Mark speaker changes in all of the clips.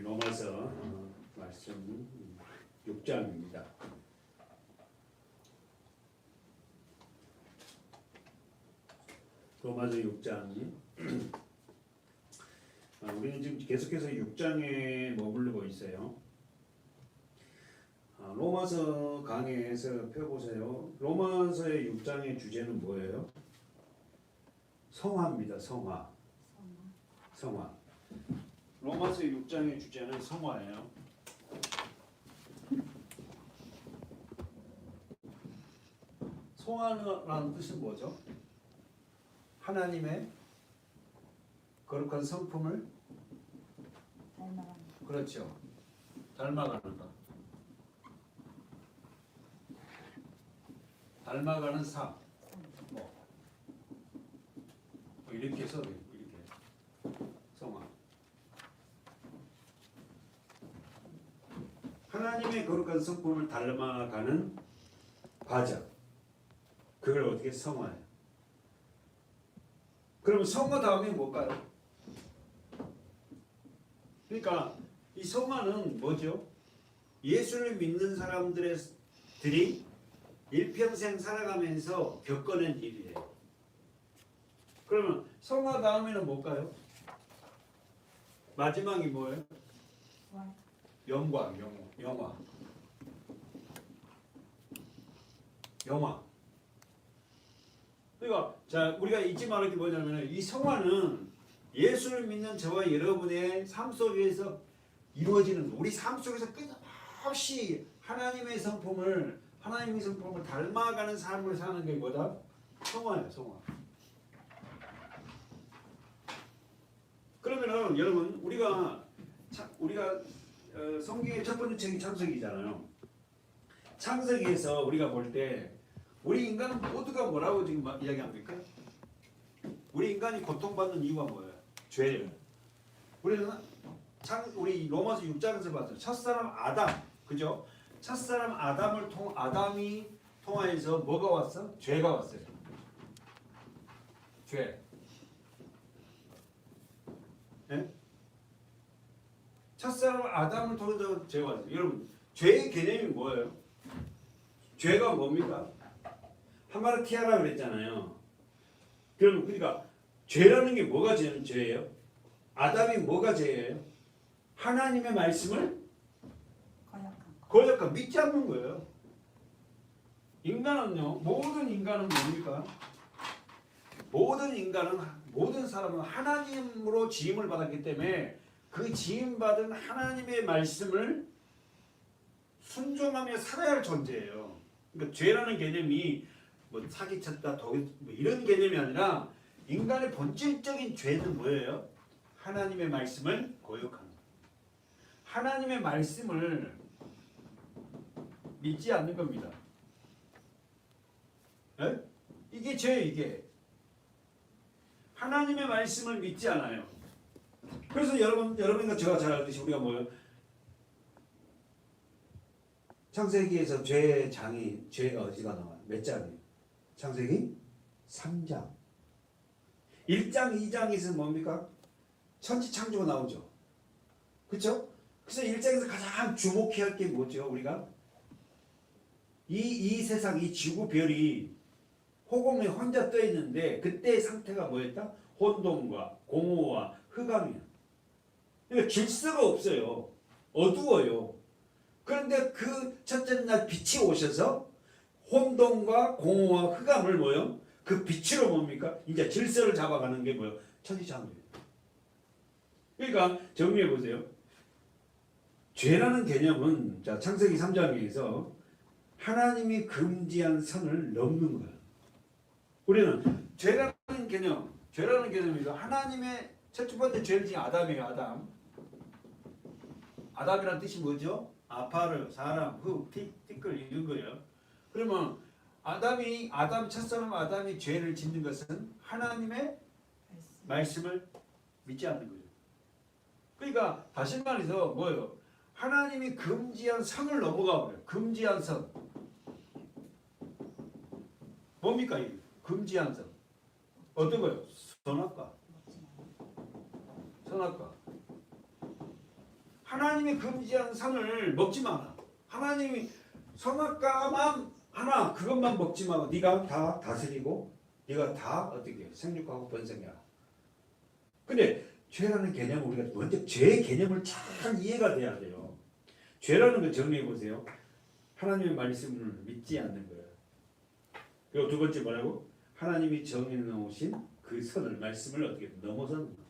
Speaker 1: 로마서 말씀 6장입니다. 로마서 6장. 우리는 지금 계속해서 6장에 머무르고 있어요. 로마서 강해에서 펴보세요. 로마서의 6장의 주제는 뭐예요? 성화입니다. 성화. 로마서 6장의 주제는 성화예요. 성화라는 뜻은 뭐죠? 하나님의 거룩한 성품을 그렇죠. 닮아가는 것. 닮아가는 삶. 이렇게 해서 이렇게 성화. 하나님의 거룩한 성품을 닮아가는 과정. 그걸 어떻게 성화해요? 그러면 성화 다음에 뭘까요? 그러니까 이 성화는 뭐죠? 예수를 믿는 사람들이 일평생 살아가면서 겪어낸 일이에요. 그러면 성화 다음에는 뭘까요? 마지막이 뭐예요? 영광, 영화. 그러니까 자 우리가 잊지 말할 게 뭐냐면 이 성화는 예수를 믿는 저와 여러분의 삶 속에서 이루어지는 우리 삶 속에서 끊임없이 하나님의 성품을 닮아가는 삶을 사는 게 뭐다? 성화예요, 성화. 그러면은 여러분 우리가 성경의 첫 번째 책이 창세기잖아요. 창세기에서 우리가 볼 때 우리 인간은 모두가 뭐라고 지금 이야기합니까? 우리 인간이 고통받는 이유가 뭐예요? 죄예요. 우리 로마서 6장에서 봤어요. 첫사람 아담, 그죠? 첫사람 아담이 통하여서 뭐가 왔어? 죄가 왔어요. 죄. 네? 첫사람 아담을 통해서 죄가 왔어요. 여러분, 죄의 개념이 뭐예요? 죄가 뭡니까? 하마르티아라 그랬잖아요. 그러니까 죄라는 게 뭐가 죄예요? 아담이 뭐가 죄예요? 하나님의 말씀을 거역한 믿지 않는 거예요. 모든 인간은 뭡니까? 모든 사람은 하나님으로 지음을 받았기 때문에 그 지음받은 하나님의 말씀을 순종하며 살아야 할 존재예요. 그러니까 죄라는 개념이 뭐 사기쳤다, 뭐 이런 개념이 아니라 인간의 본질적인 죄는 뭐예요? 하나님의 말씀을 거역하는 거예요. 하나님의 말씀을 믿지 않는 겁니다. 에? 이게 죄예요, 이게. 하나님의 말씀을 믿지 않아요. 그래서 여러분과 제가 잘 알듯이 우리가 뭐예요? 창세기에서 죄가 어디가 나와요? 몇 장이에요? 창세기 3장. 1장, 2장에서 뭡니까? 천지창조가 나오죠. 그렇죠? 그래서 1장에서 가장 주목해야 할 게 뭐죠? 우리가 이 세상, 이 지구 별이 호공에 혼자 떠 있는데 그때의 상태가 뭐였다? 혼돈과 공허와 흑암이야. 그러니까 질서가 없어요. 어두워요. 그런데 그 첫째 날 빛이 오셔서 혼돈과 공허와 흑암을 뭐요? 그 빛으로 뭡니까? 이제 질서를 잡아가는 게 뭐요? 천지창조예요. 그러니까 정리해 보세요. 죄라는 개념은 자 창세기 3장에서 하나님이 금지한 선을 넘는 거예요. 우리는 죄라는 개념이죠. 하나님의 첫 번째 죄는 지금 아담이에요. 아담이라는 뜻이 뭐죠? 아파르, 사람, 흙, 티끌 이런 거예요. 그러면 첫사람 아담이 죄를 짓는 것은 하나님의 말씀을 믿지 않는 거죠. 그러니까 다시 말해서 뭐예요? 하나님이 금지한 선을 넘어가 버려요. 금지한 선. 뭡니까 이게? 금지한 선. 어떤 거예요? 선악과. 하나님이 금지한 산을 먹지 마라. 하나님이 선악과만 하나 그것만 먹지 마고 네가 다 다스리고 네가 다 어떻게 생육하고 번성해라. 근데 죄라는 개념을 우리가 먼저 죄의 개념을 잘 이해가 돼야 돼요. 죄라는 걸 정리해 보세요. 하나님의 말씀을 믿지 않는 거예요. 그리고 두 번째 뭐라고? 하나님이 정해 놓으신 그 선을 말씀을 어떻게 넘어서는 거.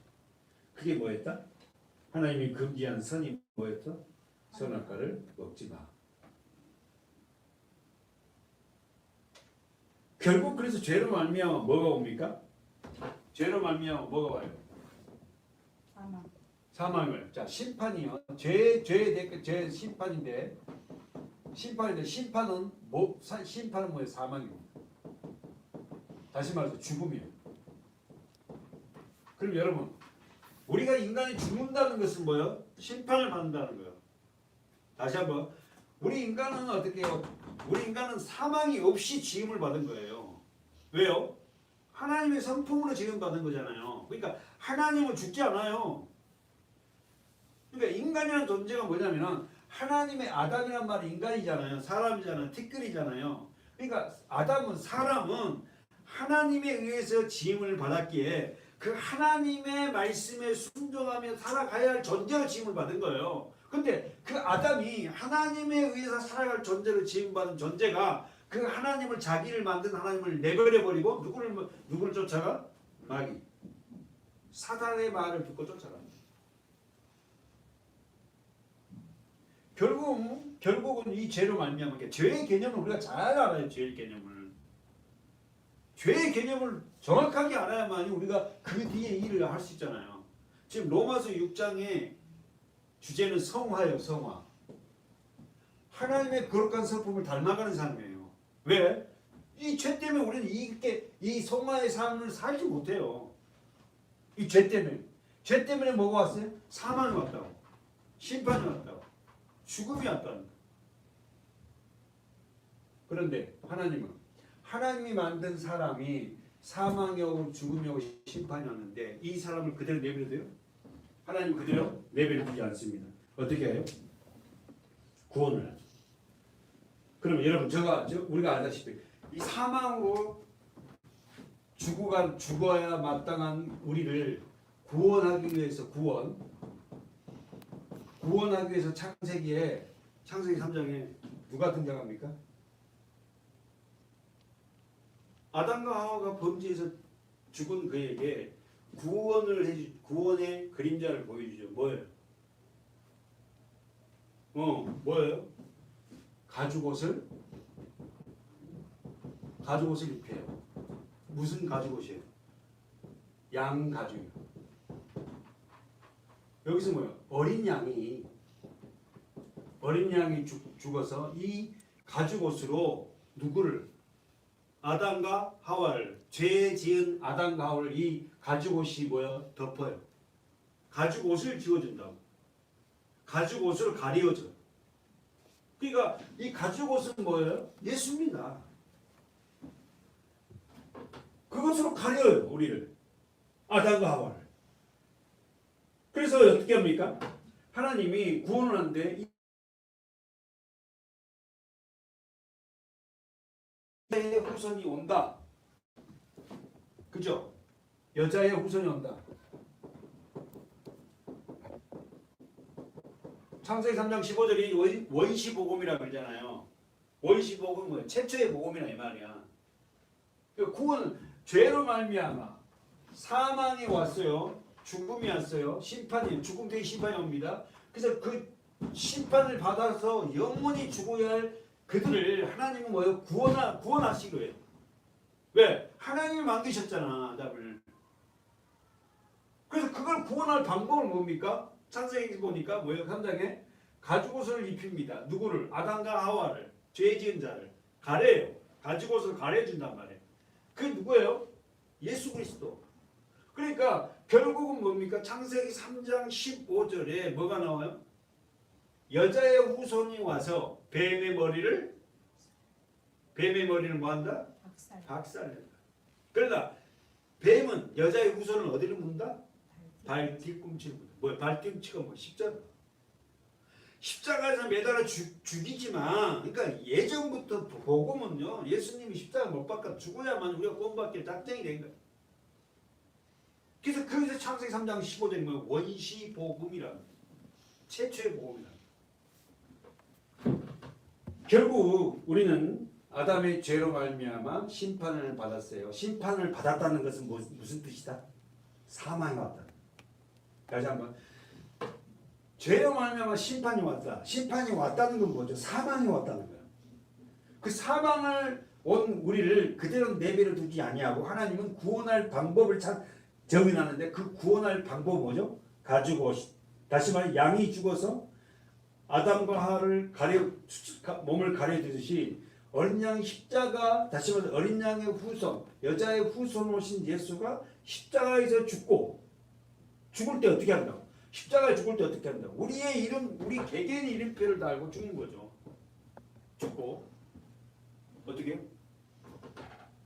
Speaker 1: 그게 뭐였다? 하나님이 금지한 선이 뭐였어? 선악과를 먹지 마. 결국 그래서 죄로 말미암아 뭐가 옵니까? 죄로 말미암아 뭐가 와요? 사망을. 자, 심판이요. 죄 심판인데 심판은 심판은 뭐예요? 사망이에요. 다시 말해서 죽음이에요. 그럼 여러분, 우리가 인간이 죽는다는 것은 뭐예요? 심판을 받는다는 거예요. 다시 한번, 우리 인간은 어떻게 해요? 우리 인간은 사망이 없이 지음을 받은 거예요. 왜요? 하나님의 성품으로 지음 받은 거잖아요. 그러니까 하나님은 죽지 않아요. 그러니까 인간이라는 존재가 뭐냐면은 하나님의 아담이란 말이 인간이잖아요. 사람이잖아요. 티끌이잖아요. 그러니까 사람은 하나님에 의해서 지음을 받았기에 그 하나님의 말씀에 순종하며 살아가야 할 존재로 지음을 받은 거예요. 근데 그 아담이 하나님에 의해서 살아갈 존재로 지음받은 존재가 그 하나님을 자기를 만든 하나님을 내버려버리고 누구를 쫓아가? 마귀. 사단의 말을 듣고 쫓아갑니다. 결국은 이 죄로 말미암아 죄의 개념을 우리가 잘 알아요. 죄의 개념을. 죄의 개념을 정확하게 알아야만이 우리가 그 뒤에 일을 할 수 있잖아요. 지금 로마서 6장의 주제는 성화예요. 성화. 하나님의 거룩한 성품을 닮아가는 삶이에요. 왜? 이 죄 때문에 우리는 이 성화의 삶을 살지 못해요. 이 죄 때문에. 죄 때문에 뭐가 왔어요? 사망이 왔다고. 심판이 왔다고. 죽음이 왔다는 거예요. 그런데 하나님이 만든 사람이 사망이 오고 죽음이 오고 심판이 왔는데 이 사람을 그대로 내버려둬요? 하나님 그대로 내버려두지 않습니다. 어떻게 해요? 구원을 하죠. 그러면 여러분 우리가 알다시피 이 사망으로 죽어야 마땅한 우리를 구원하기 위해서 구원하기 위해서 창세기 3장에 누가 등장합니까? 아담과 하와가 범죄해서 죽은 그에게 구원의 그림자를 보여주죠. 뭐예요? 뭐예요? 가죽옷을 입혀요. 무슨 가죽옷이에요? 양 가죽이요. 여기서 뭐예요? 어린 양이 죽어서 이 가죽옷으로 누구를? 아담과 하와를, 죄 지은 아담과 하와를 이 가죽옷이 뭐예요? 덮어요. 가죽옷을 지워준다고. 가죽옷으로 가려져. 그러니까 이 가죽옷은 뭐예요? 예수입니다. 그것으로 가려요. 우리를. 아담과 하와를. 그래서 어떻게 합니까? 하나님이 구원을 하는데 여자의 후손이 온다. 그죠? 여자의 후손이 온다. 창세기 3장 15절이 원시복음이라고 그러잖아요. 원시복음은 뭐예요? 최초의 복음이라 이 말이야. 구원은 죄로 말미암아 사망이 왔어요. 죽음이 왔어요. 죽음 대신 심판이 옵니다. 그래서 그 심판을 받아서 영원히 죽어야 할 그들을 하나님은 뭐예요? 구원하시기로 해요. 왜? 하나님이 만드셨잖아, 아담을. 그래서 그걸 구원할 방법은 뭡니까? 창세기 보니까 뭐예요? 3장에 가죽옷을 입힙니다. 누구를? 아담과 하와를, 죄 지은 자를 가려요. 가죽옷을 가려준단 말이에요. 그게 누구예요? 예수 그리스도. 그러니까 결국은 뭡니까? 창세기 3장 15절에 뭐가 나와요? 여자의 후손이 와서 뱀의 머리를 뭐한다? 박살낸다. 그러니까 뱀은 여자의 후손을 어디를 문다? 발뒤꿈치를 문다. 뭐야? 발뒤꿈치가 뭐 십자가. 십자가에서 매달아 죽이지만, 그러니까 예전부터 복음은요, 예수님이 십자가 못 박아 죽어야만 우리가 구원받길 작정이 된 거예요. 그래서 거기서 창세기 3장 15절에 뭐 원시 복음이라는, 최초의 복음이라는. 결국 우리는 아담의 죄로 말미암아 심판을 받았어요. 심판을 받았다는 것은 무슨 뜻이다? 사망이 왔다. 다시 한번. 죄로 말미암아 심판이 왔다. 심판이 왔다는 건 뭐죠? 사망이 왔다는 거예요. 그 사망을 온 우리를 그대로 내버려 두지 아니하고 하나님은 구원할 방법을 정해놨는데, 그 구원할 방법 뭐죠? 가지고 다시 말해 양이 죽어서 아담과 하와를 몸을 가려두듯이 어린 양 십자가, 다시 말해 어린 양의 후손, 여자의 후손 오신 예수가 십자가에서 죽을 때 어떻게 한다고? 십자가에 죽을 때 어떻게 한다고? 우리의 이름, 우리 개개인의 이름표를 달고 죽는 거죠. 죽고 어떻게?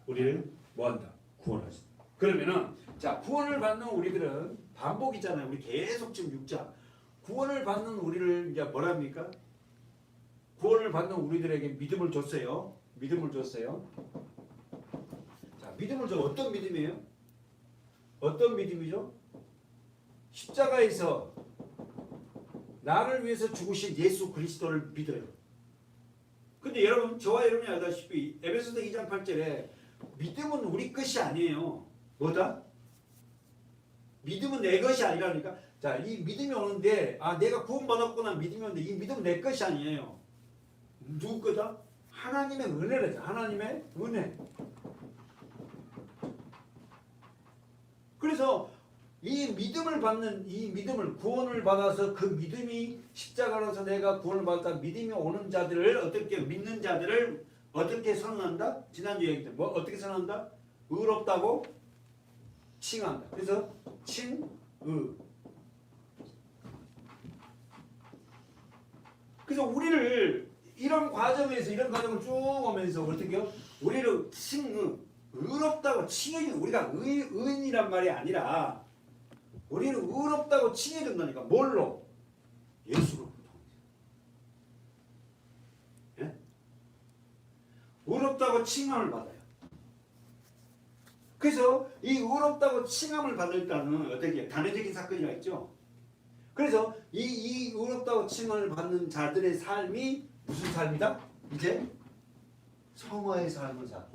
Speaker 1: 우리를 뭐한다? 구원하신다. 그러면은 자, 구원을 받는 우리들은 반복이잖아요. 우리 계속 지금 6장 구원을 받는 우리를 이제 뭐랍니까? 구원을 받는 우리들에게 믿음을 줬어요. 믿음을 줬어요. 자, 믿음을 줘. 어떤 믿음이에요? 어떤 믿음이죠? 십자가에서 나를 위해서 죽으신 예수 그리스도를 믿어요. 근데 여러분, 저와 여러분이 알다시피 에베소서 2장 8절에 믿음은 우리 것이 아니에요. 뭐다? 믿음은 내 것이 아니라니까. 자, 이 믿음이 오는데, 내가 구원받았구나 믿음이 오는데 이 믿음은 내 것이 아니에요. 누구 거다? 하나님의 은혜래죠. 하나님의 은혜. 그래서 이 믿음을 구원을 받아서 그 믿음이 십자가로서 내가 구원을 받았다 믿음이 오는 자들을 어떻게 믿는 자들을 어떻게 선언한다? 지난주 얘기했던 뭐 어떻게 선언한다? 의롭다고 칭한다. 그래서 칭의. 그래서 우리를 이런 과정을 쭉 오면서 어떻게요? 우리를 의롭다고 칭해주는, 우리가 의인이란 말이 아니라 우리는 의롭다고 칭해준다니까. 뭘로? 예수로. 예? 의롭다고 칭함을 받아요. 그래서 이 의롭다고 칭함을 받을 때는 어떻게 단회적인 사건이라 있죠. 그래서 이 의롭다고 칭함을 받는 자들의 삶이 무슨 삶이다? 이제 성화의 삶을 살.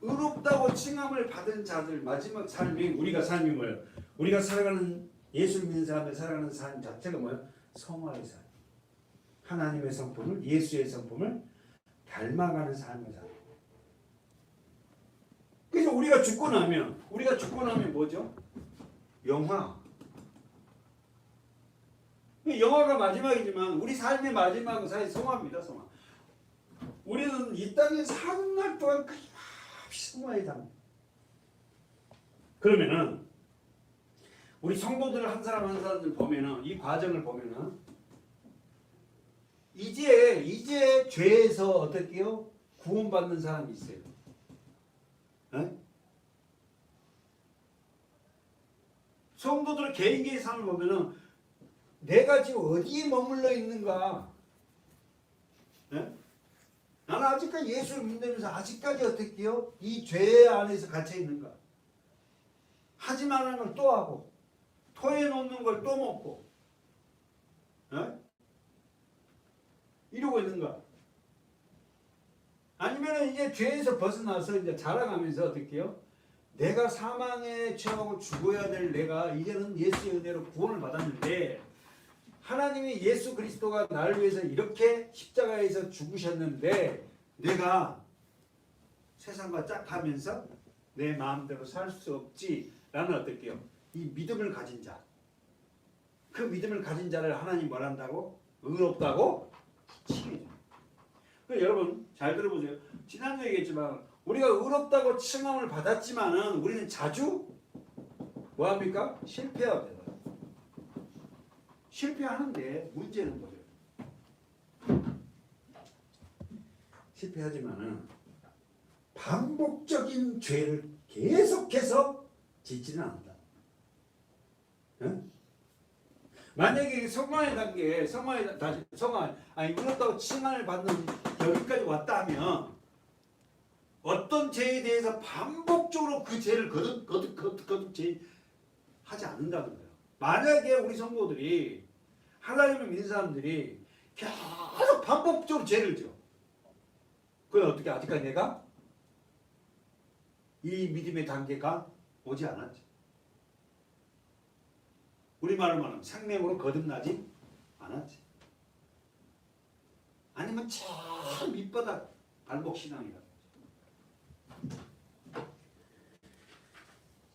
Speaker 1: 의롭다고 칭함을 받은 자들 마지막 삶이 우리가 삶이 뭐예요? 우리가 살아가는 예수를 믿는 사람들 살아가는 삶 자체가 뭐예요? 성화의 삶. 하나님의 성품을, 예수의 성품을 닮아가는 삶을 살아요. 그래서 우리가 죽고 나면 뭐죠? 영화. 영화가 마지막이지만 우리 삶의 마지막은 사실 성화입니다. 성화. 우리는 이 땅에 사는 날 동안 성화에 담. 그러면은 우리 성도들 한 사람 한 사람들 보면은 이 과정을 보면은 이제 죄에서 어떻게요? 구원받는 사람이 있어요. 네? 성도들의 개인의 삶을 보면은 내가 지금 어디에 머물러 있는가? 네? 나는 아직까지 예수를 믿으면서 아직까지 어떻게요? 이 죄 안에서 갇혀 있는가? 하지 말라는 걸 또 하고, 토해 놓는 걸 또 먹고, 네? 이러고 있는가? 아니면 이제 죄에서 벗어나서 이제 자라가면서 어떻게요? 내가 사망에 처하고 죽어야 될 내가 이제는 예수의 은혜로 구원을 받았는데, 하나님이 예수 그리스도가 나를 위해서 이렇게 십자가에서 죽으셨는데 내가 세상과 짝하면서 내 마음대로 살 수 없지라는 어떨게요? 이 믿음을 가진 자. 그 믿음을 가진 자를 하나님 뭐란다고? 의롭다고 칭해줘요. 여러분 잘 들어보세요. 지난주에 얘기했지만 우리가 의롭다고 칭함을 받았지만은 우리는 자주 뭐합니까? 실패해야 돼요. 실패하는데 문제는 뭐죠? 실패하지만은 반복적인 죄를 계속해서 짓지는 않는다. 응? 만약에 성화의 단계, 울었다고 칭함을 받는 여기까지 왔다 하면 어떤 죄에 대해서 반복적으로 그 죄를 거듭 하지 않는다는 거예요. 만약에 우리 성도들이 하나님을 믿는 사람들이 계속 반복적으로 죄를 지어. 그건 어떻게 아직까지 내가 이 믿음의 단계가 오지 않았지. 우리말로 말하면 생명으로 거듭나지 않았지. 아니면 참 밑바닥 발목 신앙이다.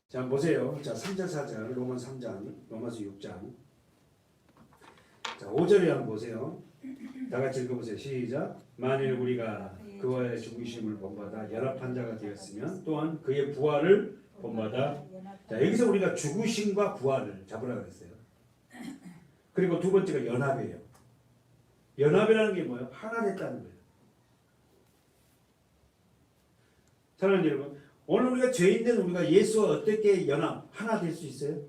Speaker 1: 자 보세요. 자 3절 4절 로마 3장 로마서 6장 자 5절에 한번 보세요. 다 같이 읽어보세요. 시작. 만일 우리가 그와의 죽으심을 본받아 연합한 자가 되었으면 또한 그의 부활을 본받아. 자 여기서 우리가 죽으심과 부활을 잡으라 그랬어요. 그리고 두 번째가 연합이에요. 연합이라는 게 뭐예요? 하나 됐다는 거예요. 사랑하는 여러분, 오늘 우리가 죄인된 우리가 예수와 어떻게 하나 될 수 있어요?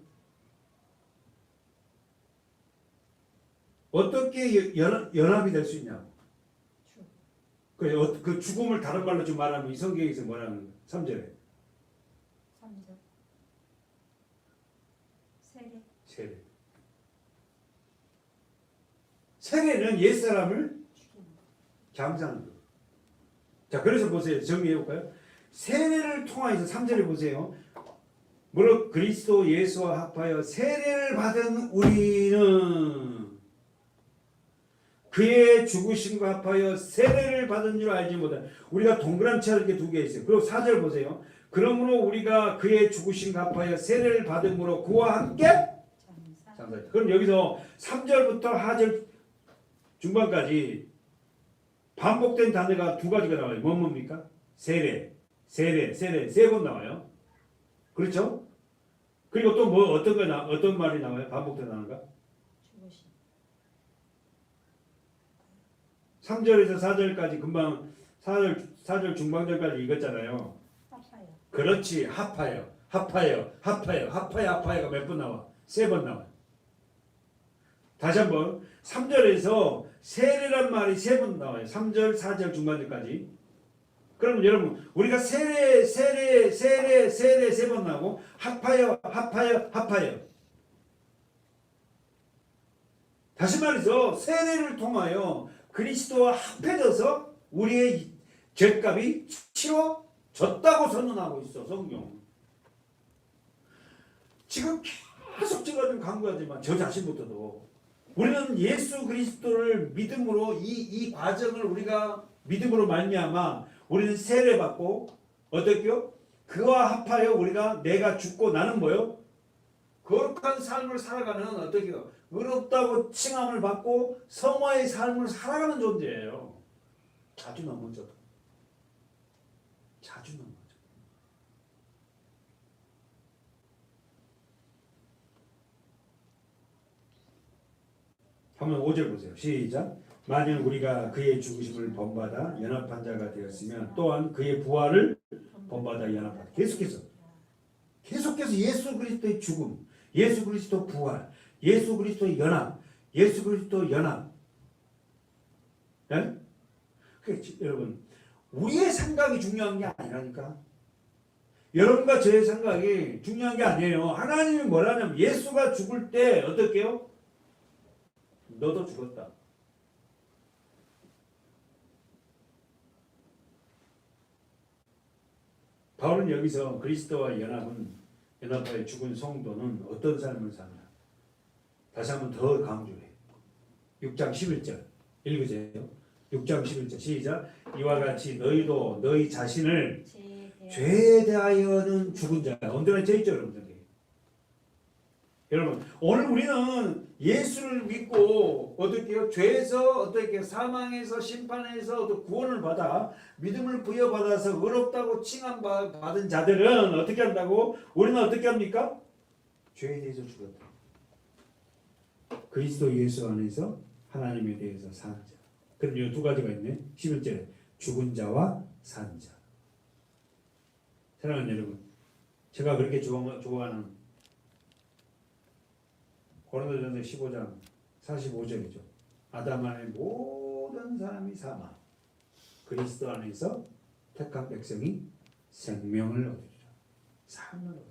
Speaker 1: 어떻게 연합이 될 수 있냐고. 그 죽음을 다른 말로 좀 말하면 이 성경에서 뭐라는 거예요? 3절에.
Speaker 2: 3절.
Speaker 1: 세례. 세례는 옛사람을 감사하는 거예요. 자, 그래서 보세요. 정리해 볼까요? 세례를 통하여서 3절에 보세요. 무릇 그리스도 예수와 합하여 세례를 받은 우리는 그의 죽으심과 합하여 세례를 받은 줄 알지 못하. 우리가 동그라미 이렇게 두 개 있어요. 그리고 4절 보세요. 그러므로 우리가 그의 죽으심과 합하여 세례를 받음으로 그와 함께 잠사. 그럼 여기서 3절부터 하절 중반까지 반복된 단어가 두 가지가 나와요. 뭡니까? 세례 세 번 나와요. 그렇죠? 그리고 또 뭐 어떤 말이 나와요? 반복된 단어가? 3절에서 4절까지 금방 4절 중반절까지 읽었잖아요.
Speaker 2: 합하여.
Speaker 1: 그렇지. 합하여가 몇 번 나와? 3번 나와요. 다시 한번 3절에서 세례란 말이 3번 나와요. 3절, 4절 중반절까지. 그럼 여러분 우리가 세례 3번 나오고 합하여. 다시 말해서 세례를 통하여 그리스도와 합해져서 우리의 죄값이 치러졌다고 선언하고 있어 성경. 지금 계속 제가 좀 강조하지만 저 자신부터도 우리는 예수 그리스도를 믿음으로 이 과정을 우리가 믿음으로 말미암아 우리는 세례 받고 어떻게요? 그와 합하여 우리가 내가 죽고 나는 뭐요? 거룩한 삶을 살아가는 어떻게요? 의롭다고 칭함을 받고 성화의 삶을 살아가는 존재예요. 자주 넘어져도. 자주 넘어져. 한번 5절 보세요. 시작. 만일 우리가 그의 죽으심을 본받아 연합한 자가 되었으면 또한 그의 부활을 본받아 연합하다. 계속해서 예수 그리스도의 죽음, 예수 그리스도 부활, 예수 그리스도의 연합, 예수 그리스도 연합. 네? 여러분 우리의 생각이 중요한 게 아니라니까. 여러분과 저의 생각이 중요한 게 아니에요. 하나님이 뭐라냐면 예수가 죽을 때 어떻게요? 너도 죽었다. 바울은 여기서 그리스도와 연합하여 죽은 성도는 어떤 삶을 사냐. 다시 한번 더 강조해. 6장 11절 읽으세요. 6장 11절 시작. 이와 같이 너희도 너희 자신을 죄에 대하여는 죽은 자. 언제나 죄 있죠 여러분들. 여러분 오늘 우리는 예수를 믿고 어떻게요? 죄에서 어떻게 사망에서 심판에서 구원을 받아 믿음을 부여받아서 의롭다고 칭함받은 자들은 어떻게 한다고? 우리는 어떻게 합니까? 죄에 대해서 죽었다. 그리스도 예수 안에서 하나님에 대해서 사는 자. 그럼 이 두 가지가 있네. 11절에 죽은 자와 산 자. 사랑하는 여러분, 제가 그렇게 좋아하는 고린도전서 15장 45절이죠. 아담 안에 모든 사람이 사망, 그리스도 안에서 택한 백성이 생명을 얻으리라. 삶을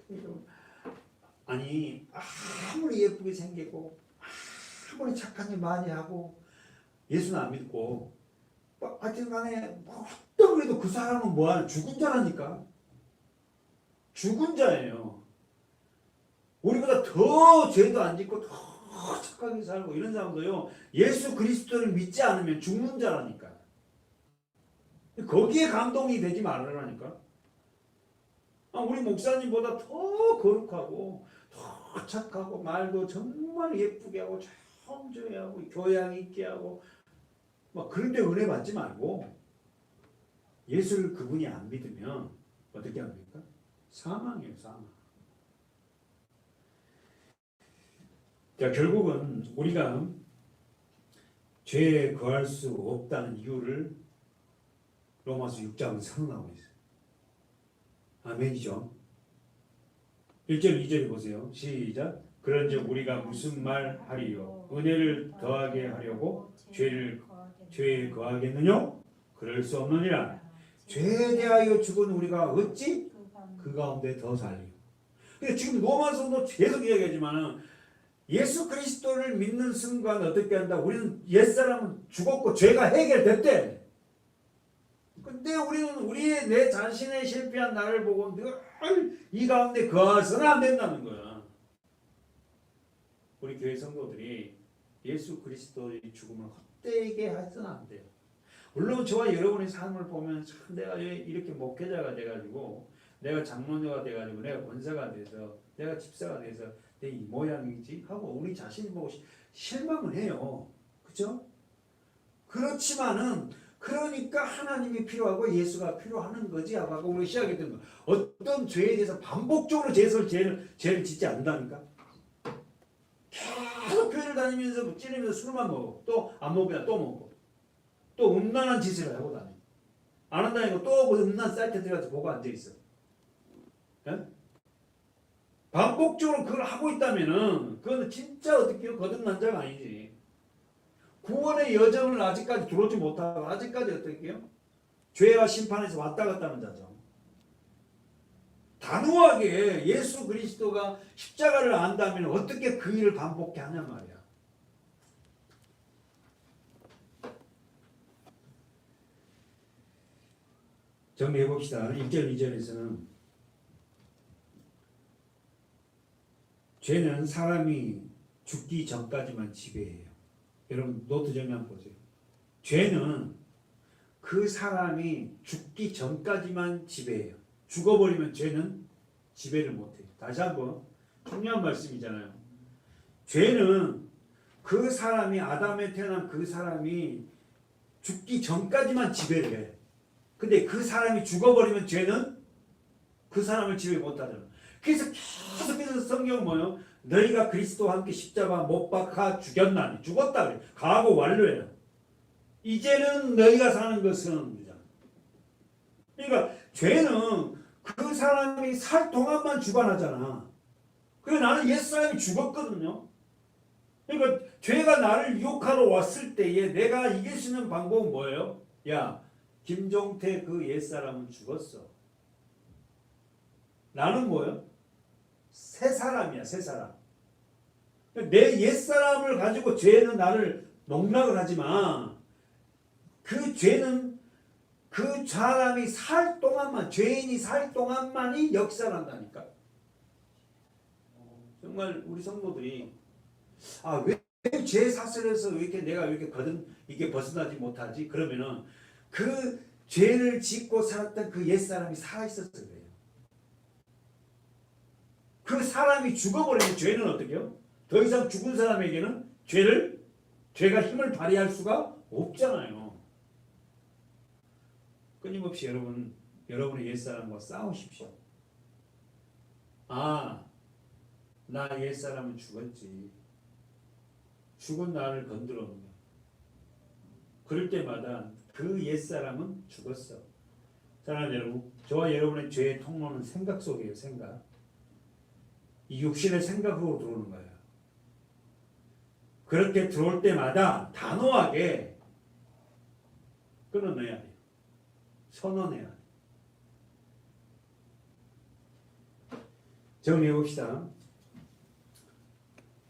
Speaker 1: 얻으리라. 아니 아무리 예쁘게 생기고 아무리 착한 일 많이 하고 예수는 안 믿고 하여튼 간에 어떤 그래도 그 사람은 뭐하는 죽은 자라니까. 죽은 자예요. 우리보다 더 죄도 안 짓고 더 착하게 살고 이런 사람도요 예수 그리스도를 믿지 않으면 죽는 자라니까. 거기에 감동이 되지 말으라니까. 우리 목사님보다 더 거룩하고 더 착하고 말도 정말 예쁘게 하고 청조하고 교양 있게 하고 막 그런데 은혜 받지 말고 예수를 그분이 안 믿으면 어떻게 합니까? 사망이에요, 사망. 자, 결국은 우리가 죄에 거할 수 없다는 이유를 로마서 6장은 선언하고 있어요. 아멘이죠. 1절, 2절 보세요. 시작. 그런즉 우리가 무슨 말 하리요? 은혜를 더하게 하려고 죄에 거하겠느냐? 그럴 수 없느니라. 죄에 대하여 죽은 우리가 어찌 그 가운데 더 살리요? 근데 지금 로마서도 계속 이야기하지만은 예수 그리스도를 믿는 순간 어떻게 한다? 우리는 옛사람은 죽었고 죄가 해결됐대. 근데 우리는 우리의 내 자신의 실패한 나를 보고 늘 이 가운데 거하서는 안 된다는 거야. 우리 교회 성도들이 예수 그리스도의 죽음을 헛되게 해서는 안 돼요. 물론 저와 여러분의 삶을 보면 참 내가 이렇게 목회자가 돼가지고 내가 장로녀가 돼가지고 내가 권사가 돼서 내가 집사가 돼서 내 이 모양이지 하고 우리 자신 보고 실망을 해요. 그렇죠? 그렇지만은 그러니까 하나님이 필요하고 예수가 필요하는 거지 하고 우리 시작했던 거. 어떤 죄에 대해서 반복적으로 죄를 짓지 않는다니까. 계속 교회를 다니면서 찌르면서 술만 먹어. 또 안 먹으면 또 먹고. 또 음란한 짓을 하고 다녀. 안 한다니까 또 그 음란 사이트 들어가서 보고 앉아있어. 예? 반복적으로 그걸 하고 있다면은 그건 진짜 어떻게 해요? 거듭난 자가 아니지. 구원의 여정을 아직까지 들어오지 못하고 아직까지 어떻게 해요? 죄와 심판에서 왔다 갔다 하는 자죠. 단호하게 예수 그리스도가 십자가를 안다면 어떻게 그 일을 반복해 하냔 말이야. 정리해 봅시다. 1절 2절에서는 죄는 사람이 죽기 전까지만 지배해요. 여러분 노트 정리 한번 보세요. 죄는 그 사람이 죽기 전까지만 지배해요. 죽어버리면 죄는 지배를 못해요. 다시 한번 중요한 말씀이잖아요. 죄는 그 사람이 아담에 태어난 그 사람이 죽기 전까지만 지배를 해. 근데 그 사람이 죽어버리면 죄는 그 사람을 지배 못하잖아. 그래서 계속해서 성경은 뭐예요? 너희가 그리스도와 함께 십자가 못 박아 죽였나니 죽었다 그래. 가하고 완료해요. 이제는 너희가 사는 것은 그러니까 죄는 그 사람이 살 동안만 주관하잖아. 그래 나는 옛사람이 죽었거든요. 그러니까 죄가 나를 유혹하러 왔을 때에 내가 이길 수 있는 방법은 뭐예요? 야 김종태 그 옛사람은 죽었어. 나는 뭐예요? 새 사람이야, 새 사람. 내 옛사람을 가지고 죄는 나를 농락을 하지만 그 죄는 그 사람이 살 동안만, 죄인이 살 동안만이 역사한다니까. 정말 우리 성도들이 왜 죄 사슬에서 왜 이렇게 이게 벗어나지 못하지? 그러면은 그 죄를 짓고 살았던 그 옛사람이 살아있었을 거예요. 그 사람이 죽어버리면 죄는 어떻게 해요? 더 이상 죽은 사람에게는 죄가 힘을 발휘할 수가 없잖아요. 끊임없이 여러분의 옛사람과 싸우십시오. 나 옛사람은 죽었지. 죽은 나를 건드렸네. 그럴 때마다 그 옛사람은 죽었어. 사랑하는 여러분, 저와 여러분의 죄의 통로는 생각 속이에요. 생각. 이 육신의 생각으로 들어오는 거예요. 그렇게 들어올 때마다 단호하게 끊어내야 돼요. 선언해야 돼요. 정리해 봅시다.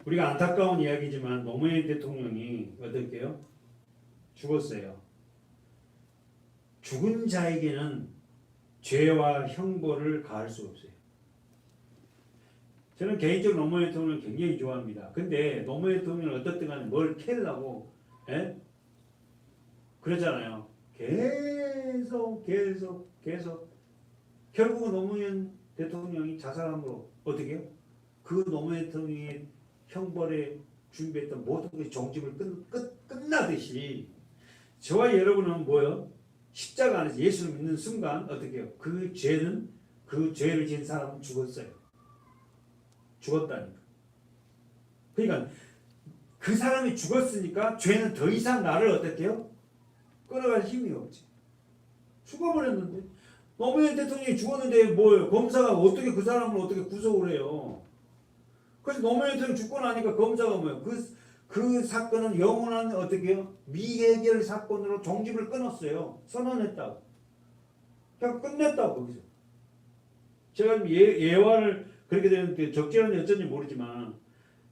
Speaker 1: 우리가 안타까운 이야기지만 노무현 대통령이 어떻게요? 죽었어요. 죽은 자에게는 죄와 형벌을 가할 수 없어요. 저는 개인적으로 노무현 대통령을 굉장히 좋아합니다. 근데 노무현 대통령은 어떻든 간에 뭘 캐려고 그러잖아요. 계속 결국은 노무현 대통령이 자살함으로 어떻게 해요? 그 노무현 대통령의 형벌에 준비했던 모든 것이 종집을 끝나듯이 저와 여러분은 뭐요? 십자가 안에서 예수를 믿는 순간 어떻게 해요? 그 죄를 지은 사람은 죽었어요. 죽었다니까. 그러니까 그 사람이 죽었으니까 죄는 더 이상 나를 어떻게 해요? 끌어갈 힘이 없지. 죽어버렸는데. 노무현 대통령이 죽었는데 뭐예요? 검사가 어떻게 그 사람을 어떻게 구속을 해요? 그래서 노무현 대통령이 죽고 나니까 검사가 뭐예요? 그 사건은 영원한 어떻게 해요? 미해결 사건으로 종집을 끊었어요. 선언했다고. 그냥 끝냈다고 거기서. 제가 좀 예화를 그렇게 되는데 적절한지 어쩐지 모르지만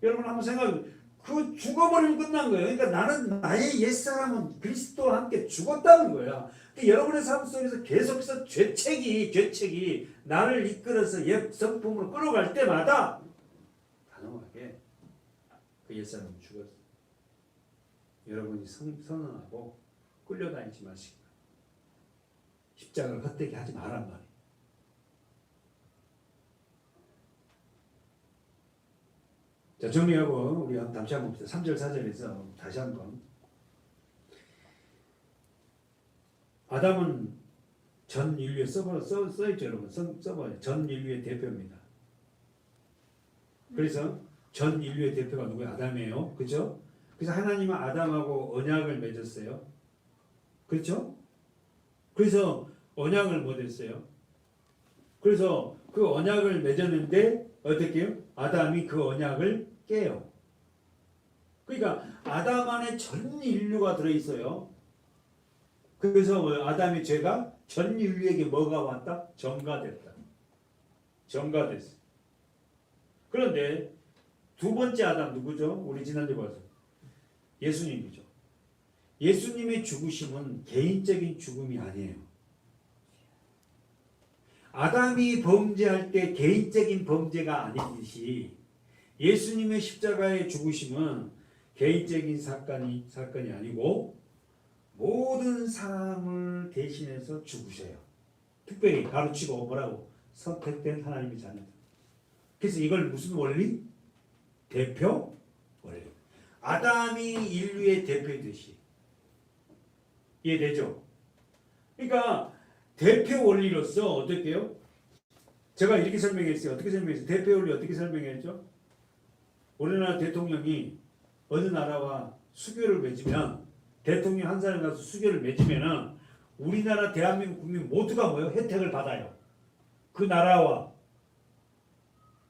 Speaker 1: 여러분 한번 생각해. 그 죽어버리면 끝난 거예요. 그러니까 나는 나의 옛사람은 그리스도와 함께 죽었다는 거야. 그러니까 여러분의 삶 속에서 계속해서 죄책이 나를 이끌어서 옛 성품으로 끌어갈 때마다 단호하게 그 옛사람은 죽었어. 여러분이 선언하고 끌려다니지 마시고 십자가를 헛되게 하지 말란 말이에요. 자, 정리하고 우리 다시 한번 봅시다. 3절 4절에서 다시 한번 아담은 전 인류에 써있죠 여러분. 써봐요. 전 인류의 대표입니다. 그래서 전 인류의 대표가 누구예요? 아담이에요. 그렇죠? 그래서 하나님은 아담하고 언약을 맺었어요. 그렇죠? 그래서 언약을 못 했어요. 그래서 그 언약을 맺었는데 어떻게 해요? 아담이 그 언약을 깨요. 그러니까 아담 안에 전 인류가 들어있어요. 그래서 아담의 죄가 전 인류에게 뭐가 왔다? 전가됐다. 전가됐어. 그런데 두 번째 아담 누구죠? 우리 지난주에 봤어요. 예수님이죠. 예수님의 죽으심은 개인적인 죽음이 아니에요. 아담이 범죄할 때 개인적인 범죄가 아니듯이 예수님의 십자가의 죽으심은 개인적인 사건이 아니고 모든 사람을 대신해서 죽으셔요. 특별히 가르치고 뭐라고? 선택된 하나님의 자녀들. 그래서 이걸 무슨 원리? 대표 원리. 아담이 인류의 대표이듯이. 이해되죠? 그러니까 대표 원리로서 어떻게 해요? 제가 이렇게 설명했어요. 어떻게 설명했어요? 대표 원리 어떻게 설명했죠? 우리나라 대통령이 어느 나라와 수교를 맺으면 대통령 한 사람이 가서 수교를 맺으면은 우리나라 대한민국 국민 모두가 뭐예요? 혜택을 받아요. 그 나라와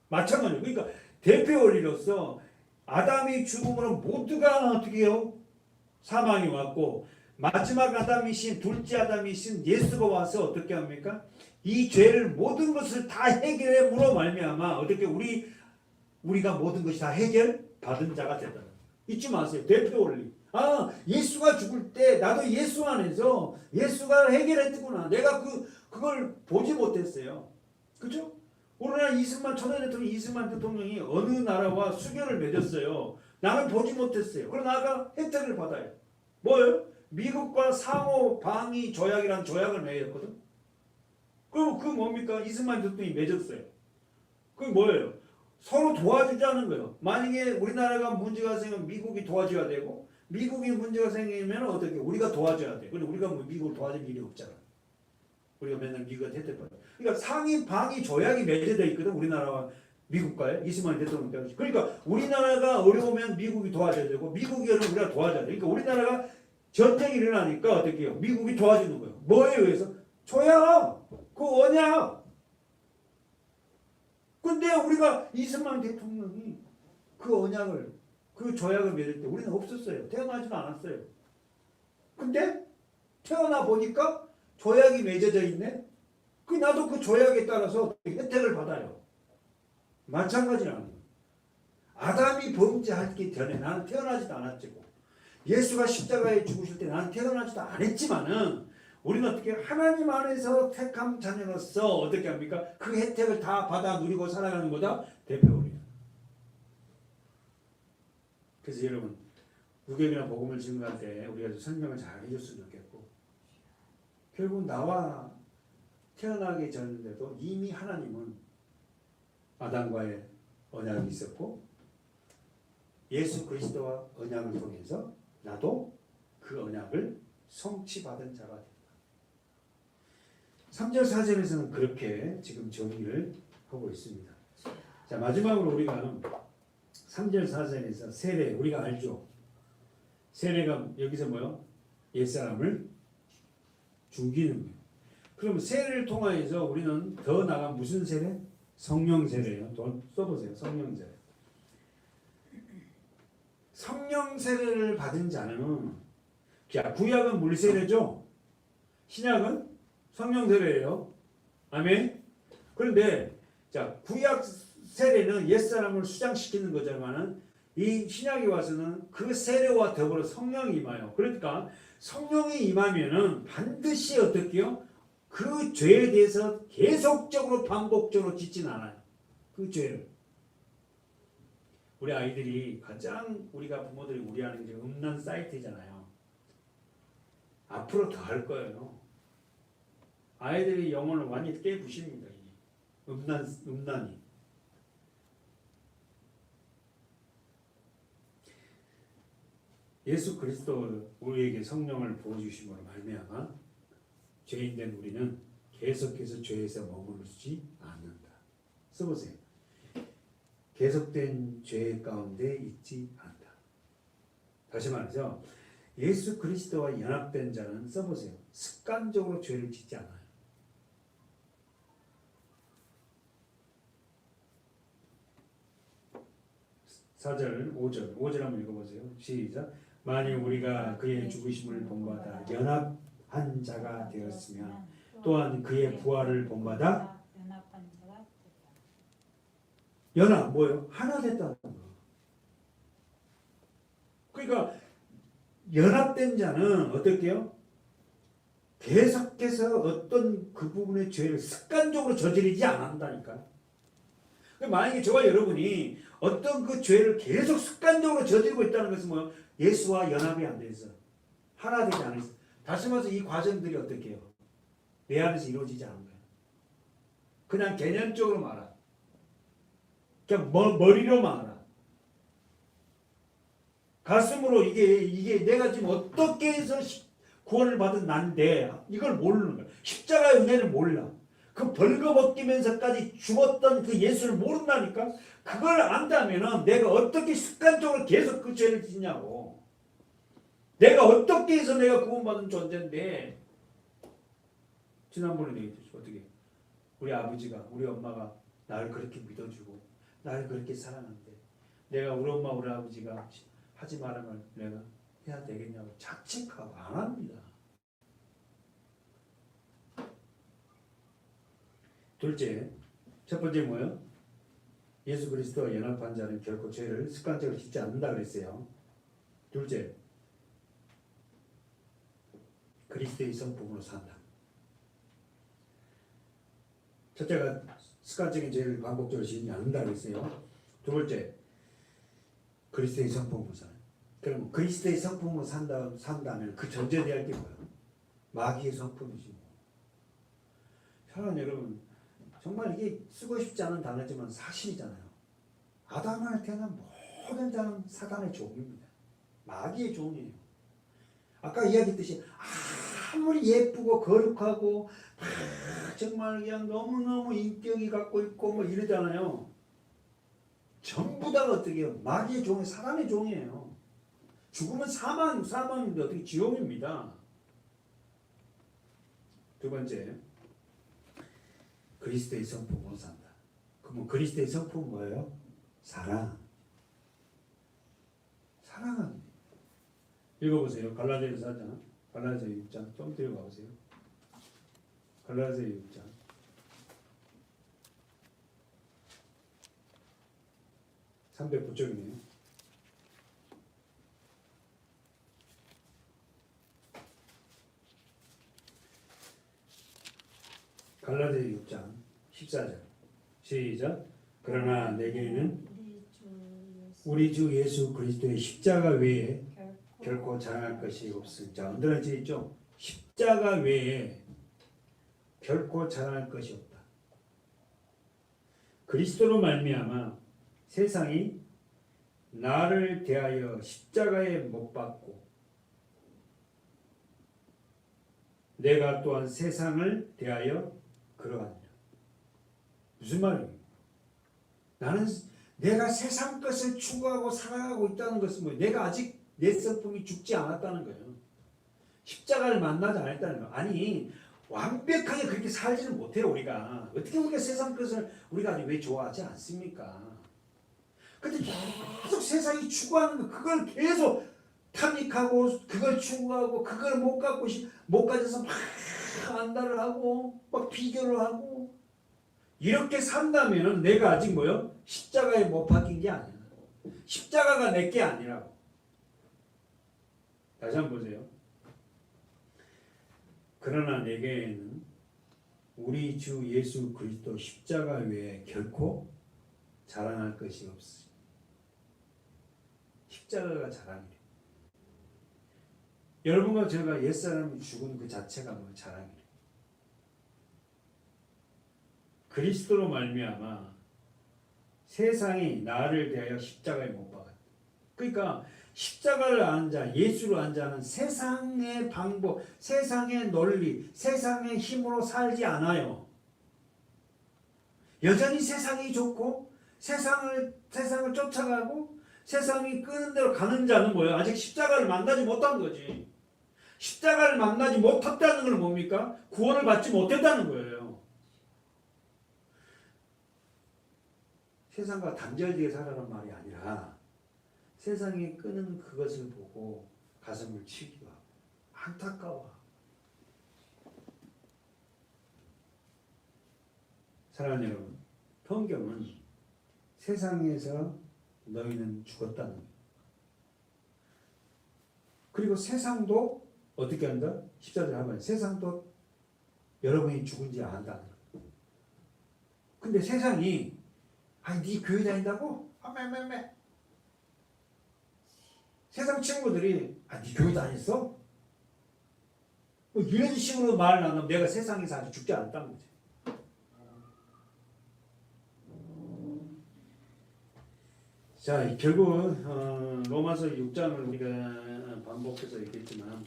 Speaker 1: 마찬가지예요. 그러니까 대표 원리로서 아담의 죽음으로 모두가 어떻게 해요? 사망이 왔고 마지막 아담이신 둘째 아담이신 예수가 와서 어떻게 합니까? 이 죄를 모든 것을 다 해결함으로 말미암아 어떻게 우리가 모든 것이 다 해결 받은 자가 됐다. 잊지 마세요. 대표 원리. 예수가 죽을 때 나도 예수 안에서 예수가 해결했구나. 내가 그걸 보지 못했어요. 그죠? 우리나라 초대 대통령 이승만 대통령이 어느 나라와 수교를 맺었어요. 나는 보지 못했어요. 그러나 나가 혜택을 받아요. 뭐예요? 미국과 상호 방위 조약이라는 조약을 맺었거든. 그럼 그 뭡니까? 이승만 대통령이 맺었어요. 그게 뭐예요? 서로 도와주자는 거예요. 만약에 우리나라가 문제가 생기면 미국이 도와줘야 되고 미국이 문제가 생기면 어떻게 우리가 도와줘야 돼. 근데 우리가 뭐 미국을 도와줄 일이 없잖아. 우리가 맨날 미국한테 혜택 받아. 그러니까 상위 방위 조약이 맺어져 있거든. 우리나라와 미국과의 이승만 대통령 때문에. 그러니까 우리나라가 어려우면 미국이 도와줘야 되고 미국이 어려우면 우리가 도와줘야 돼. 그러니까 우리나라가 전쟁이 일어나니까 어떻게 해요? 미국이 도와주는 거예요. 뭐에 의해서? 조약! 그 언약! 근데 우리가 이승만 대통령이 그 언약을, 그 조약을 맺을 때 우리는 없었어요. 태어나지도 않았어요. 근데 태어나 보니까 조약이 맺어져 있네. 그 나도 그 조약에 따라서 혜택을 받아요. 마찬가지라는 거예요. 아담이 범죄하기 전에 나는 태어나지도 않았지고, 예수가 십자가에 죽으실 때 나는 태어나지도 않았지만은 우리는 어떻게 하나님 안에서 택한 자녀로서 어떻게 합니까? 그 혜택을 다 받아 누리고 살아가는 거다 대표우리예요. 그래서 여러분 무교이나 복음을 증거할 때 우리가 설명을 잘 해줬으면 좋겠고, 결국 나와 태어나기 전인데도 이미 하나님은 아담과의 언약이 있었고 예수 그리스도와 언약을 통해서 나도 그 언약을 성취받은 자가 된다. 3절 4절에서는 그렇게 지금 정의를 하고 있습니다. 자, 마지막으로 우리가 3절 4절에서 세례, 우리가 알죠? 세례가 여기서 뭐요? 옛사람을 죽이는 거예요. 그럼 세례를 통하여서 우리는 더 나아가 무슨 세례? 성령 세례예요. 돈 써보세요. 성령 세례. 성령 세례를 받은 자는, 자, 구약은 물 세례죠. 신약은 성령 세례예요. 아멘. 그런데 자, 구약 세례는 옛사람을 수장시키는 거지만은 이 신약에 와서는 그 세례와 더불어 성령이 임하여. 그러니까 성령이 임하면은 반드시 어떻게요? 그 죄에 대해서 계속적으로 반복적으로 짓진 않아요. 그 죄를. 우리 아이들이 가장 우리가 부모들이 우려하는 게 음란 사이트잖아요. 앞으로 더 할 거예요. 아이들이 영혼을 완전히 깨부십니다. 음란이. 예수 그리스도 우리에게 성령을 부어주심으로 말미암아 죄인된 우리는 계속해서 죄에서 머무르지 않는다. 써보세요. 계속된 죄 가운데 있지 않다. 다시 말해서 예수 그리스도와 연합된 자는, 써보세요, 습관적으로 죄를 짓지 않아요. 4절, 5절 한번 읽어보세요. 시작. 만일 우리가 그의 죽으심을 본받아 연합한 자가 되었으면 또한 그의 부활을 본받아
Speaker 2: 연합한 자가 되리라.
Speaker 1: 연합 뭐예요? 하나 됐다는 거. 그러니까 연합된 자는 어떻게요? 계속해서 어떤 그 부분의 죄를 습관적으로 저지르지 않는다니까. 만약에 저와 여러분이 어떤 그 죄를 계속 습관적으로 저지르고 있다는 것은 뭐예요? 예수와 연합이 안 돼서 하나 되지 않아서. 다시 말해서 이 과정들이 어떻게 해요? 내 안에서 이루어지지 않은 거예요. 그냥 개념적으로 말아. 그냥 머리로만 알아. 가슴으로 이게 내가 지금 어떻게 해서 구원을 받은 난데 이걸 모르는 거야. 십자가의 은혜를 몰라. 그 벌거벗기면서까지 죽었던 그 예수를 모른다니까. 그걸 안다면은 내가 어떻게 습관적으로 계속 그 죄를 짓냐고. 내가 어떻게 해서 내가 구원받은 존재인데. 지난번에 얘기했죠. 어떻게 우리 아버지가, 우리 엄마가 나를 그렇게 믿어주고 나를 그렇게 사랑하는데 내가 우리 엄마 우리 아버지가 하지 말라면 내가 해야 되겠냐고 자책하고 안 합니다. 둘째, 첫 번째 뭐예요? 예수 그리스도와 연합한 자는 결코 죄를 습관적으로 짓지 않는다 그랬어요. 둘째, 그리스도의 성품으로 산다. 첫째가 습관적인 죄를 반복적으로 짓지 않는다 그랬어요. 두 번째, 그리스도의 성품으로 산다. 그럼 그리스도의 성품으로 산다면 그 전제되어야 할 게 뭐예요? 마귀의 성품이지. 사랑하는 여러분, 정말 이게 쓰고 싶지 않은 단어지만 사실이잖아요. 아담을 태어난 모든 자는 사단의 종입니다. 마귀의 종이에요. 아까 이야기했듯이 아무리 예쁘고 거룩하고 정말 그냥 너무너무 인격이 갖고 있고 뭐 이러잖아요. 전부 다 어떻게 해요? 마귀의 종이, 사단의 종이에요. 죽으면 사망인데 어떻게 지옥입니다. 두 번째, 그리스도의 성품으로 산다. 그러면 그리스도의 성품은 뭐예요? 사랑. 사랑은 읽어보세요. 갈라디아서 4장, 갈라디아 6장 좀 들어가 보세요. 갈라디아 6장 309쪽이네요. 갈라디아 6장 14절 시작. 그러나 내게는 우리 주 예수 그리스도의 십자가 외에 결코 자랑할 것이 없으니. 자, 언더라이트 있죠? 십자가 외에 결코 자랑할 것이 없다. 그리스도로 말미암아 세상이 나를 대하여 십자가에 못 박고 내가 또한 세상을 대하여 그러하니라. 무슨 말이에요? 나는 내가 세상 것을 추구하고 살아가고 있다는 것은 뭐예요? 내가 아직 내 성품이 죽지 않았다는 거예요. 십자가를 만나지 않았다는 거예요. 아니 완벽하게 그렇게 살지는 못해요. 우리가 어떻게 우리가 세상 것을 우리가 왜 좋아하지 않습니까? 근데 계속 세상이 추구하는 거 그걸 계속 탐닉하고 그걸 추구하고 그걸 못 가져서 막 안달을 하고 막 비교를 하고 이렇게 산다면은 내가 아직 뭐요? 십자가에 못 박힌 게 아니야. 십자가가 내 게 아니라고. 다시 한번 보세요. 그러나 내게는 우리 주 예수 그리스도 십자가 외에 결코 자랑할 것이 없으니. 십자가가 자랑이래. 여러분과 제가 옛사람이 죽은 그 자체가 뭐 자랑이래. 그리스도로 말미암아 세상이 나를 대하여 십자가에 못 박았다. 그러니까 십자가를 아는 자, 예수를 아는 자는 세상의 방법, 세상의 논리, 세상의 힘으로 살지 않아요. 여전히 세상이 좋고 세상을 쫓아가고 세상이 끄는 대로 가는 자는 뭐예요? 아직 십자가를 만나지 못한 거지. 십자가를 만나지 못했다는 건 뭡니까? 구원을 받지 못했다는 거예요. 세상과 단절되게 살아라는 말이 아니라 세상이 끄는 그것을 보고 가슴을 치기도 하고 안타까워. 사랑하는 여러분, 성경은 세상에서 너희는 죽었다는 거예요. 그리고 세상도 어떻게 한다? 14절 하면 세상도 여러분이 죽은지 안다는 거예요. 근데 세상이 네 교회 다닌다고? 세상 친구들이 네 교회 다녔어? 뭐 이런 식으로 말을 나누면 내가 세상에서 아직 죽지 않았다는 거지. 자, 결국 로마서 6장을 우리가 반복해서 얘기했지만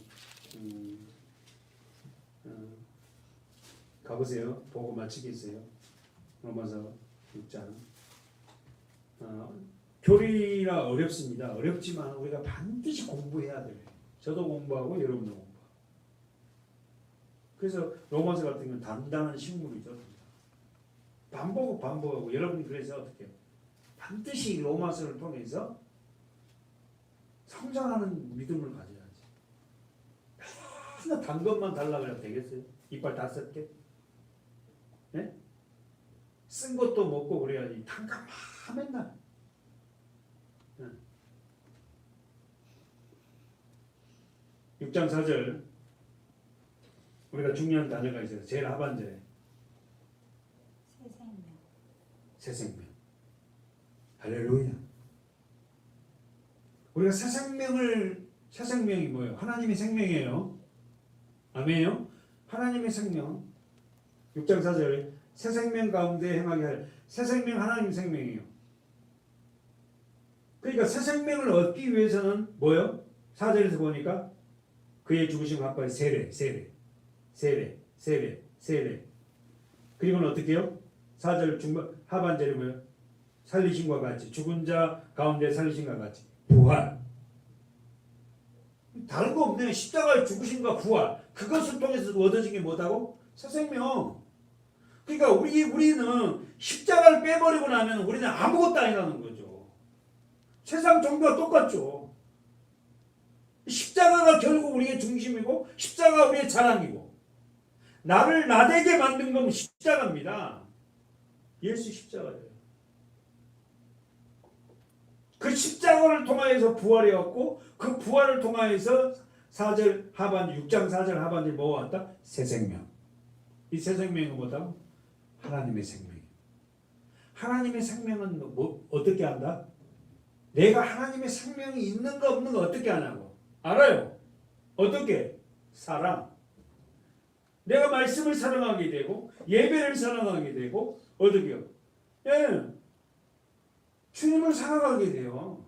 Speaker 1: 가보세요. 보고 마치겠어요. 로마서 6장. 교리라 어렵습니다. 어렵지만 우리가 반드시 공부해야 돼요. 저도 공부하고 여러분도 공부하고. 그래서 로마서 같은 건 단단한 식물이죠. 반복하고 여러분이 그래서 어떻게 해요? 반드시 로마서를 통해서 성장하는 믿음을 가져야지. 맨날 단 것만 달라고 해도 되겠어요? 이빨 5개? 네? 쓴 것도 먹고 그래야지. 단 것만 맨날. 네. 6장 4절 우리가 중요한 단어가 있어요. 제일 하반절에 새 생명. 할렐루야. 우리가 새 생명이 뭐예요? 하나님의 생명이에요. 아멘요? 하나님의 생명. 6장 4절에 새 생명 가운데 행하게 할 새 생명 하나님의 생명이에요. 그러니까 새 생명을 얻기 위해서는 뭐예요? 4절에서 보니까 그의 죽으심과 합하여 세례. 그리고는 어떻게 해요? 4절 중반 하반절에 뭐예요? 살리심과 같이 죽은 자 가운데 살리심과 같이 부활. 다른 거 없네. 십자가의 죽으심과 부활. 그것을 통해서 얻어진 게 뭐다고? 새 생명. 그러니까 우리는 십자가를 빼버리고 나면 우리는 아무것도 아니라는 거죠. 세상 종교가 똑같죠. 십자가가 결국 우리의 중심이고 십자가가 우리의 자랑이고 나를 나되게 만든 건 십자가입니다. 예수 십자가예요. 그 십자가를 통하여서 부활이 왔고 그 부활을 통하여서 4절 하반절 6장 4절 하반절 뭐가 왔다? 새 생명. 이 새 생명은 뭐다? 하나님의 생명. 하나님의 생명은 뭐 어떻게 한다? 내가 하나님의 생명이 있는가 없는가 어떻게 하냐고 알아요. 어떻게? 사랑. 내가 말씀을 사랑하게 되고 예배를 사랑하게 되고 어떻게요? 예, 주님을 사랑하게 돼요.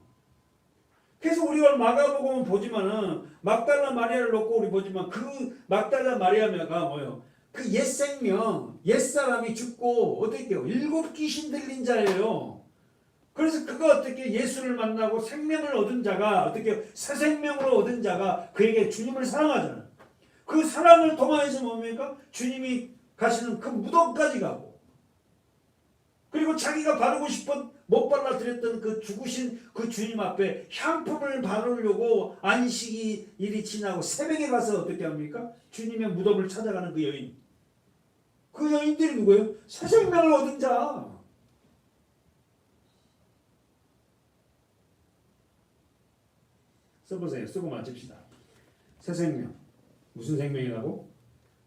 Speaker 1: 그래서 우리가 마가복음 보지만은 막달라 마리아를 놓고 우리 보지만 그 막달라 마리아가 뭐예요? 그 옛 생명, 옛 사람이 죽고 어떻게 해요? 7 귀신 들린 자예요. 그래서 그가 어떻게 예수를 만나고 생명을 얻은 자가 어떻게 새 생명으로 얻은 자가 그에게 주님을 사랑하잖아요. 그 사랑을 통하여서 뭡니까? 주님이 가시는 그 무덤까지 가고 그리고 자기가 바르고 싶은 못 발라드렸던 그 죽으신 그 주님 앞에 향품을 바르려고 안식이 일이 지나고 새벽에 가서 어떻게 합니까? 주님의 무덤을 찾아가는 그 여인. 그 여인들이 누구예요? 새 생명을 얻은 자. 써보세요. 쓰고 마칩시다. 새 생명. 무슨 생명이라고?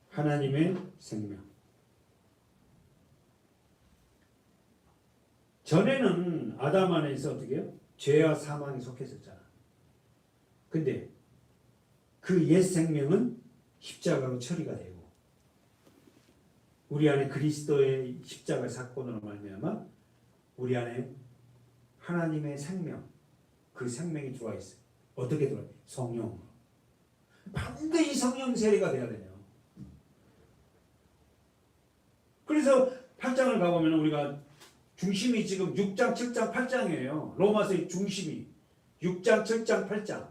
Speaker 1: 하나님의 생명. 전에는 아담 안에서 어떻게 해요? 죄와 사망이 속했었잖아. 근데 그 옛 생명은 십자가로 처리가 되고 우리 안에 그리스도의 십자가 사건으로 말미암아 우리 안에 하나님의 생명, 그 생명이 들어와 있어요. 어떻게 들어와요? 성령으로. 반드시 성령 세례가 돼야 돼요. 그래서 8장을 가보면 우리가 중심이 지금 6장, 7장, 8장이에요. 로마서의 중심이 6장, 7장, 8장.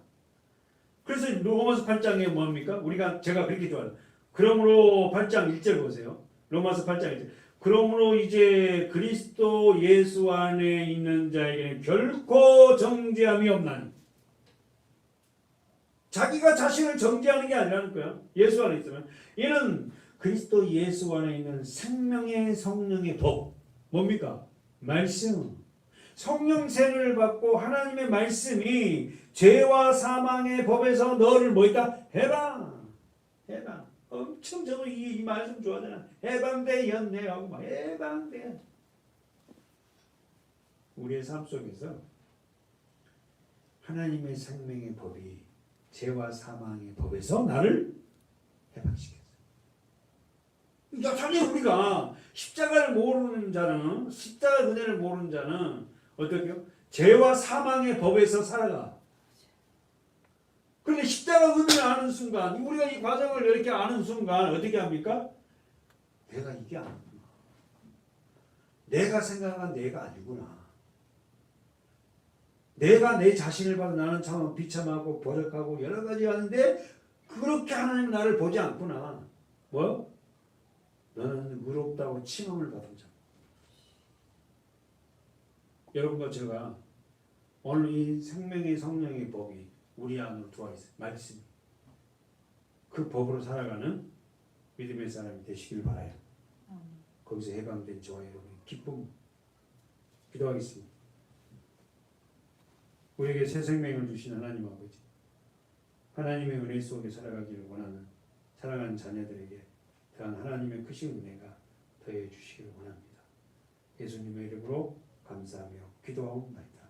Speaker 1: 그래서 로마서 8장에 뭡니까? 제가 그렇게 좋아해요. 그러므로 8장 1절 보세요. 로마서 8장 1절. 그러므로 이제 그리스도 예수 안에 있는 자에게는 결코 정죄함이 없나니. 자기가 자신을 정죄하는 게 아니라는 거야. 예수 안에 있으면. 이는 그리스도 예수 안에 있는 생명의 성령의 법. 뭡니까? 말씀. 성령 세례를 받고 하나님의 말씀이 죄와 사망의 법에서 너를 뭐 있다? 해방. 엄청 저도 이 말씀 좋아하잖아. 해방되었네 하고 막 해방돼. 우리의 삶 속에서 하나님의 생명의 법이 죄와 사망의 법에서 나를 해방시켰어. 여전히 우리가 십자가를 모르는 자는 십자가 은혜를 모르는 자는 어떻게 해요? 죄와 사망의 법에서 살아가. 그런데 십자가 은혜를 아는 순간 우리가 이 과정을 이렇게 아는 순간 어떻게 합니까? 내가 이게 아니구나. 내가 생각한 내가 아니구나. 내가 내 자신을 봐도 나는 참 비참하고 버럭하고 여러 가지 하는데 그렇게 하나님 나를 보지 않구나. 뭐? 너는 의롭다고 칭함을 받은 자. 여러분과 제가 오늘 이 생명의 성령의 법이 우리 안으로 들어와 있어요. 말씀. 그 법으로 살아가는 믿음의 사람이 되시길 바라요. 거기서 해방된 저와 여러분의 기쁨 기도하겠습니다. 우리에게 새 생명을 주신 하나님 아버지, 하나님의 은혜 속에 살아가기를 원하는 사랑하는 자녀들에게 더한 하나님의 크신 은혜가 더해 주시기를 원합니다. 예수님의 이름으로 감사하며 기도하옵나이다.